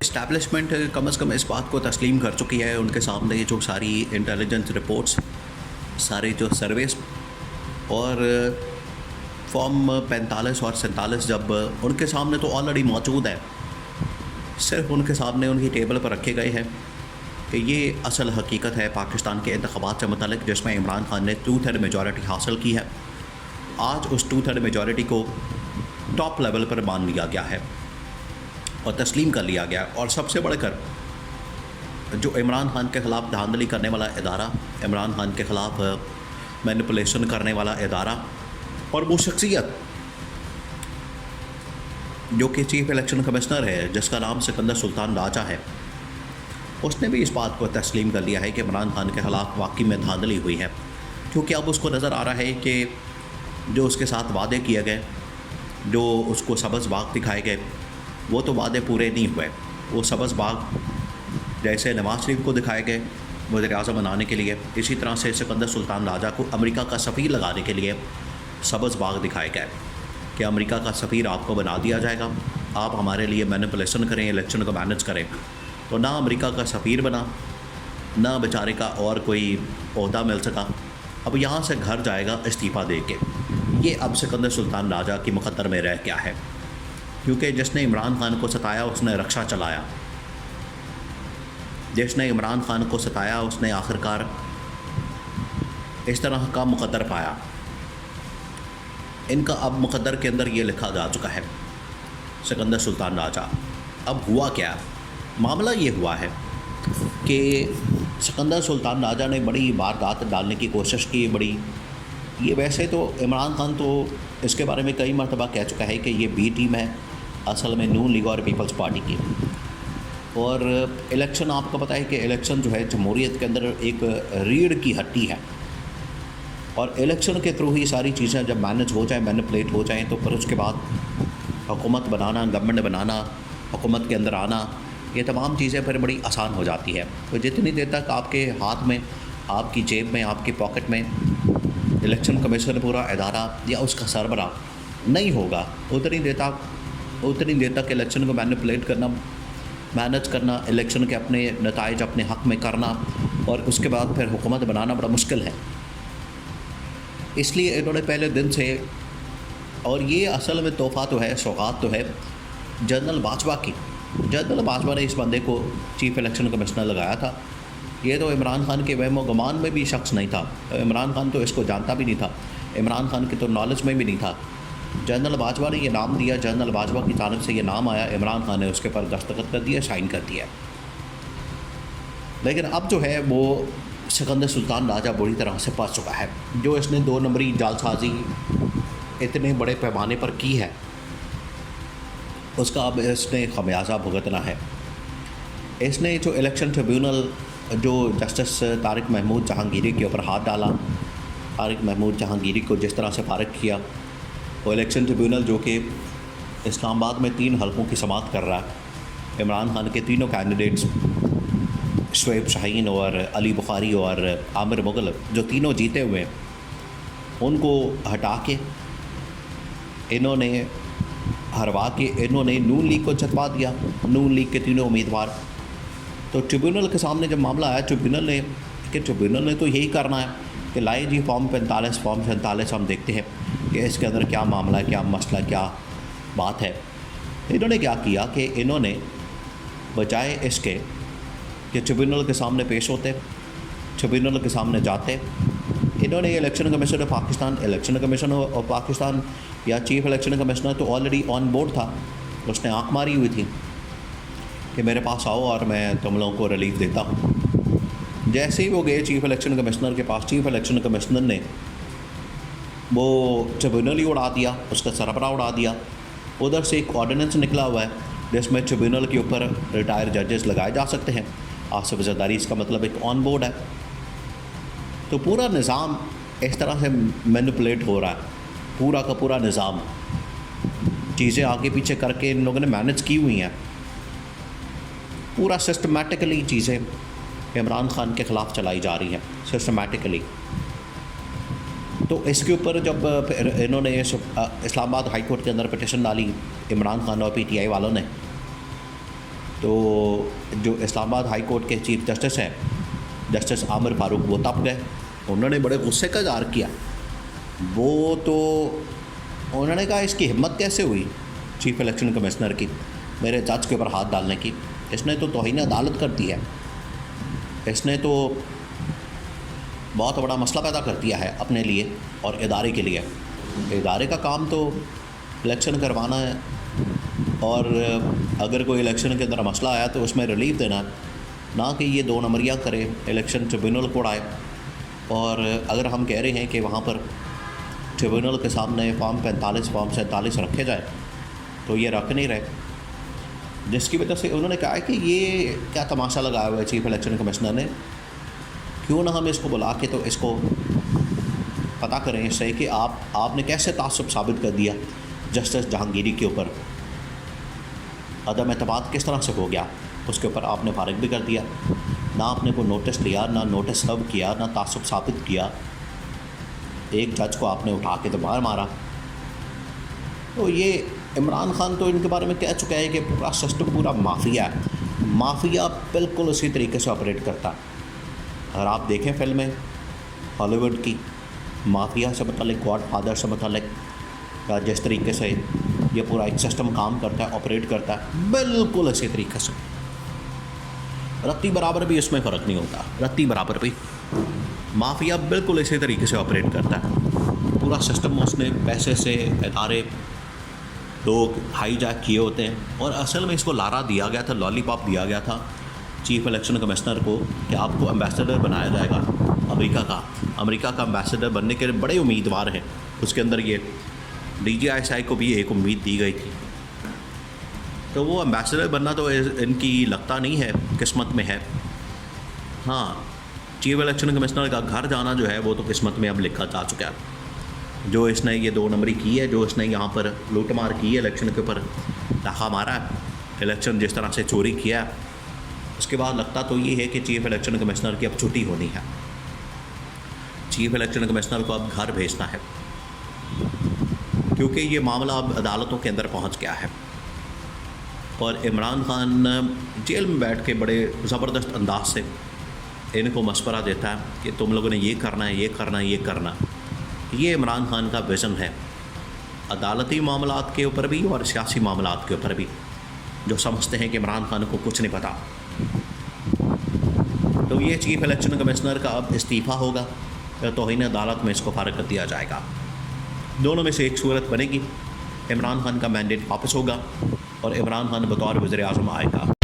Establishment कम से कम इस बात को तस्लीम कर चुकी है, उनके सामने जो सारी इंटेलिजेंस रिपोर्ट्स, सारे जो सर्वेस और फॉर्म 45 और 47 जब उनके सामने तो ऑलरेडी मौजूद है, सिर्फ उनके सामने उनकी टेबल पर रखे गए हैं कि ये असल हकीकत है पाकिस्तान के इंतखाबात से मुतल्लिक, जिसमें इमरान खान ने 2/3 मेजॉरिटी हासिल की है। आज उस 2/3 मेजॉरिटी को टॉप लेवल पर मान लिया गया है और तस्लीम कर लिया गया। और सबसे बढ़कर जो इमरान खान के ख़िलाफ़ धांधली करने वाला इदारा, इमरान खान के ख़िलाफ़ मैनिपुलेशन करने वाला इदारा और वो शख्सियत जो कि चीफ़ इलेक्शन कमिश्नर है, जिसका नाम सिकंदर सुल्तान राजा है, उसने भी इस बात को तस्लीम कर लिया है कि इमरान खान के ख़िलाफ़ वाकई में धांधली हुई है। क्योंकि अब उसको नज़र आ रहा है कि जो उसके साथ वादे किए गए, जो उसको सब्ज़ बाग दिखाए गए, वो तो वादे पूरे नहीं हुए। वो सब्ज़ बाग जैसे नवाज़ शरीफ को दिखाए गए वज़ीर-ए-आज़म बनाने के लिए, इसी तरह से सिकंदर सुल्तान राजा को अमेरिका का सफ़ीर लगाने के लिए सब्ज़ बाग दिखाए गए कि अमेरिका का सफ़ीर आपको बना दिया जाएगा, आप हमारे लिए मैनिपुलेशन करें, इलेक्शन को मैनेज करें। तो ना अमेरिका का सफ़ीर बना, ना बेचारे का और कोई ओहदा मिल सका। अब यहाँ से घर जाएगा इस्तीफ़ा दे के। ये अब सिकंदर सुल्तान राजा की मुक़द्दर में रह गया है, क्योंकि जिसने इमरान खान को सताया उसने रक्षा चलाया, जिसने इमरान खान को सताया उसने आखिरकार इस तरह का मुक़द्दर पाया। इनका अब मुक़द्दर के अंदर ये लिखा जा चुका है, सिकंदर सुल्तान राजा। अब हुआ क्या? मामला ये हुआ है कि सिकंदर सुल्तान राजा ने बड़ी वारदात डालने की कोशिश की, बड़ी। ये वैसे तो इमरान खान तो इसके बारे में कई मरतबा कह चुका है कि ये बी टीम है असल में नून लीग और पीपल्स पार्टी की। और इलेक्शन, आपको पता है कि इलेक्शन जो है जमहूरियत के अंदर एक रीढ़ की हड्डी है, और इलेक्शन के थ्रू ही सारी चीज़ें जब मैनेज हो जाए, मैनिपुलेट हो जाएँ, तो फिर उसके बाद हुकूमत बनाना, गवर्नमेंट बनाना, हुकूमत के अंदर आना, ये तमाम चीज़ें फिर बड़ी आसान हो जाती है। तो जितनी देर तक आपके हाथ में, आपकी जेब में, आपकी पॉकेट में इलेक्शन कमीशन पूरा इदारा या उसका सरबरा नहीं होगा, उतनी देर तक इलेक्शन को मैनिपुलेट करना, मैनेज करना, इलेक्शन के अपने नताइज अपने हक़ में करना और उसके बाद फिर हुकूमत बनाना बड़ा मुश्किल है। इसलिए इन्होंने पहले दिन से, और ये असल में तोहफ़ा तो है, सौगात तो है जनरल बाजवा की। जनरल बाजवा ने इस बंदे को चीफ़ इलेक्शन कमिश्नर लगाया था। ये तो इमरान खान के वहम गुमान में भी शख्स नहीं था, इमरान खान तो इसको जानता भी नहीं था, इमरान खान की तो नॉलेज में भी नहीं था। जनरल बाजवा ने ये नाम दिया, जनरल बाजवा की जानिब से ये नाम आया, इमरान खान ने उसके पर दस्तखत कर दिया, साइन कर दिया। लेकिन अब जो है वो सिकंदर सुल्तान राजा बुरी तरह से फंस चुका है। जो इसने 2 नंबरी जालसाजी इतने बड़े पैमाने पर की है, उसका अब इसने खमियाजा भुगतना है। इसने जो इलेक्शन ट्रिब्यूनल, जो जस्टिस तारिक महमूद जहांगीरी के ऊपर हाथ डाला, तारिक महमूद जहांगीरी को जिस तरह से फारिग किया, वो इलेक्शन ट्रिब्यूनल जो कि इस्लामाबाद में 3 हलकों की समाअत कर रहा है। इमरान खान के तीनों कैंडिडेट्स शुएब शाहीन और अली बुखारी और आमिर मुग़ल, जो तीनों जीते हुए हैं, उनको हटा के इन्होंने हरवा के इन्होंने नून लीग को जितवा दिया, नून लीग के तीनों उम्मीदवार। तो ट्रिब्यूनल के सामने जब मामला आया, ट्रिब्यूनल ने तो यही करना है कि लाए जी फॉर्म 45, फॉर्म 47, हम देखते हैं कि इसके अंदर क्या मामला है, क्या मसला, क्या बात है। इन्होंने क्या किया कि इन्होंने बजाय इसके कि ट्रिब्यूनल के सामने पेश होते, ट्रिब्यूनल के सामने जाते, इन्होंने इलेक्शन कमीशन ऑफ पाकिस्तान या चीफ इलेक्शन कमिश्नर तो ऑलरेडी ऑन बोर्ड था, उसने आंख मारी हुई थी कि मेरे पास आओ और मैं तुम लोगों को रिलीफ देता हूँ। जैसे ही वो गए चीफ इलेक्शन कमिश्नर के पास, चीफ इलेक्शन कमिश्नर ने वो ट्रिब्यूनल ही उड़ा दिया, उसका सरबरा उड़ा दिया। उधर से एक ऑर्डिनेंस निकला हुआ है जिसमें ट्रिब्यूनल के ऊपर रिटायर जजेस लगाए जा सकते हैं। आसिफ जरदारी, इसका मतलब एक ऑन बोर्ड है। तो पूरा निज़ाम इस तरह से मैनिपुलेट हो रहा है, पूरा का पूरा निज़ाम, चीज़ें आगे पीछे करके इन लोगों ने मैनेज की हुई हैं। पूरा सिस्टमेटिकली चीज़ें इमरान खान के ख़िलाफ़ चलाई जा रही हैं, सिस्टमेटिकली। तो इसके ऊपर जब फिर इन्होंने इस्लामाबाद हाई कोर्ट के अंदर पिटिशन डाली, इमरान खान और PTI वालों ने, तो जो इस्लामाबाद हाई कोर्ट के चीफ जस्टिस हैं, जस्टिस आमिर फारूक, वो तप गए। उन्होंने बड़े गुस्से का इज़हार किया। वो तो उन्होंने कहा इसकी हिम्मत कैसे हुई चीफ इलेक्शन कमिश्नर की मेरे जज के ऊपर हाथ डालने की, इसने तो तौहीन अदालत कर दी है, इसने तो बहुत बड़ा मसला पैदा कर दिया है अपने लिए और इदारे के लिए। इदारे का काम तो इलेक्शन करवाना है, और अगर कोई इलेक्शन के अंदर मसला आया तो उसमें रिलीफ देना, ना कि ये 2 नंबरियाँ करे, इलेक्शन ट्रिब्यूनल को उड़ाए। और अगर हम कह रहे हैं कि वहाँ पर ट्रिब्यूनल के सामने फॉर्म 45 फॉर्म 47 रखे जाए, तो ये रख नहीं रहे, जिसकी वजह से उन्होंने कहा कि ये क्या तमाशा लगाया हुआ है चीफ इलेक्शन कमिश्नर ने, क्यों ना हम इसको बुला के तो इसको पता करें इससे कि आपने कैसे तासुब साबित कर दिया जस्टिस जहांगीरी के ऊपर, अदम एतमाद किस तरह से हो गया, उसके ऊपर आपने फारिग भी कर दिया, ना आपने कोई नोटिस लिया, ना नोटिस सर्व किया, ना तासुब साबित किया, एक जज को आपने उठा के तो बाहर मारा। तो ये इमरान खान तो इनके बारे में कह चुका है कि पूरा सिस्टम पूरा माफिया है, माफिया बिल्कुल उसी तरीके से ऑपरेट करता है। अगर आप देखें फिल्में हॉलीवुड की, माफिया से मतलब गॉड फादर से मतलब जिस तरीके से ये पूरा एक सिस्टम काम करता है, ऑपरेट करता है, बिल्कुल इसी तरीके से, रत्ती बराबर भी इसमें फ़र्क नहीं होता, रत्ती बराबर भी माफिया बिल्कुल इसी तरीके से ऑपरेट करता है। पूरा सिस्टम उसने पैसे से इदारे लोग हाईजैक किए होते हैं, और असल में इसको लारा दिया गया था, लॉलीपॉप दिया गया था चीफ इलेक्शन कमिश्नर को कि आपको एम्बेसडर बनाया जाएगा अमेरिका का एम्बेसडर बनने के बड़े उम्मीदवार हैं। उसके अंदर ये DGISI को भी एक उम्मीद दी गई थी, तो वो एम्बेसडर बनना तो इनकी लगता नहीं है किस्मत में है। हाँ, चीफ इलेक्शन कमिश्नर का घर जाना जो है वो तो किस्मत में अब लिखा जा चुका है। जो इसने ये 2 नंबरी की है, जो इसने यहाँ पर लूटमार की है, इलेक्शन के ऊपर डाका मारा है, इलेक्शन जिस तरह से चोरी किया, उसके बाद लगता तो ये है कि चीफ इलेक्शन कमिश्नर की अब छुट्टी होनी है, चीफ इलेक्शन कमिश्नर को अब घर भेजना है, क्योंकि ये मामला अब अदालतों के अंदर पहुंच गया है। और इमरान खान जेल में बैठ के बड़े ज़बरदस्त अंदाज से इनको मशवरा देता है कि तुम लोगों ने ये करना है, ये करना है, ये करना। ये इमरान खान का विज़न है अदालती मामलात के ऊपर भी और सियासी मामलात के ऊपर भी, जो समझते हैं कि इमरान खान को कुछ नहीं पता। तो ये चीफ इलेक्शन कमिश्नर का अब इस्तीफ़ा होगा या तौहीन अदालत में इसको फारिग कर दिया जाएगा, दोनों में से एक सूरत बनेगी। इमरान खान का मैंडेट वापस होगा और इमरान खान बतौर वज़ीर आज़म आएगा।